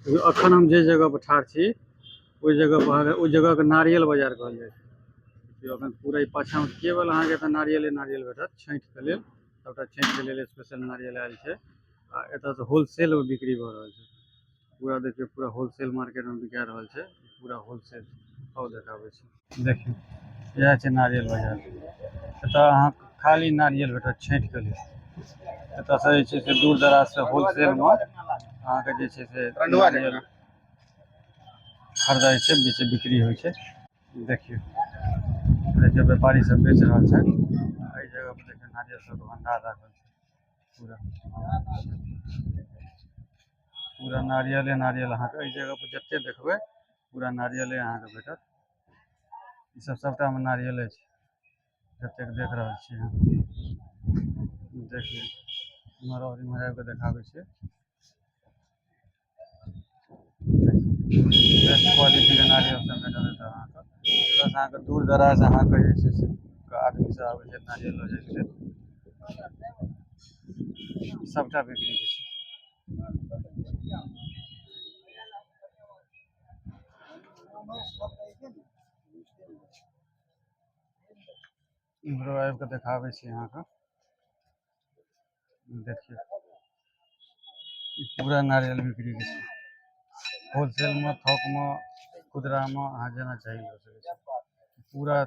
अखन हम जे जगह पर ठाढ़ छी ओहि जगह पर ओहि जगह के नारियल बाजार कहल जाइ छै। देखियौ अखन पूरा ई पाछाँ केवल अहाँके एतऽ नारियले नारियल भेटत छठिके लेल। सबटा छठिके लेल स्पेशल नारियल आयल छै आ एतऽसँ होलसेलमे बिक्री भऽ रहल छै। पूरा देखियौ पूरा होलसेल मार्केटमे बिका रहल छै, पूरा होलसेल भाव देखाबै छै। देखियौ इएह छै नारियल बाजार। एतऽ अहाँ खाली नारियल भेटत छठिके लेल। एतऽसँ जे छै से दूर दराजसँ होलसेलमे अहाँके जे छै से नारियल खरीदाइ छै, बिक्री होइ छै। देखियौ देखियौ व्यापारी सब बेच रहल छै। एहि जगह पर देखियौ नारियल सबके भंडार राखल छै पूरा। पूरा नारियले नारियल अहाँके एहि जगह पर जते देखबै पूरा नारियले अहाँके भेटत। ई सब सबटामे नारियले छै जतेक देख रहल छियै अहाँ। देखियौ इम्हर आउ, इम्हर आबि कऽ देखाबै छियै। बेस्ट क्वालिटीके नारियल सब भेटत एतऽ अहाँके। बस अहाँके दूर दराज अहाँके जे छै से आदमी सब आबै छै नारियल लऽ जायके लेल। सबटा बिक्री होइ छै। इम्हरो आबि कऽ देखाबै छी अहाँके। देखियौ ई पूरा नारियल बिक्री के छै। होलसेलमे, थोकमे, खुदरामे अहाँ जेना चाही लऽ सकै छी। पूरा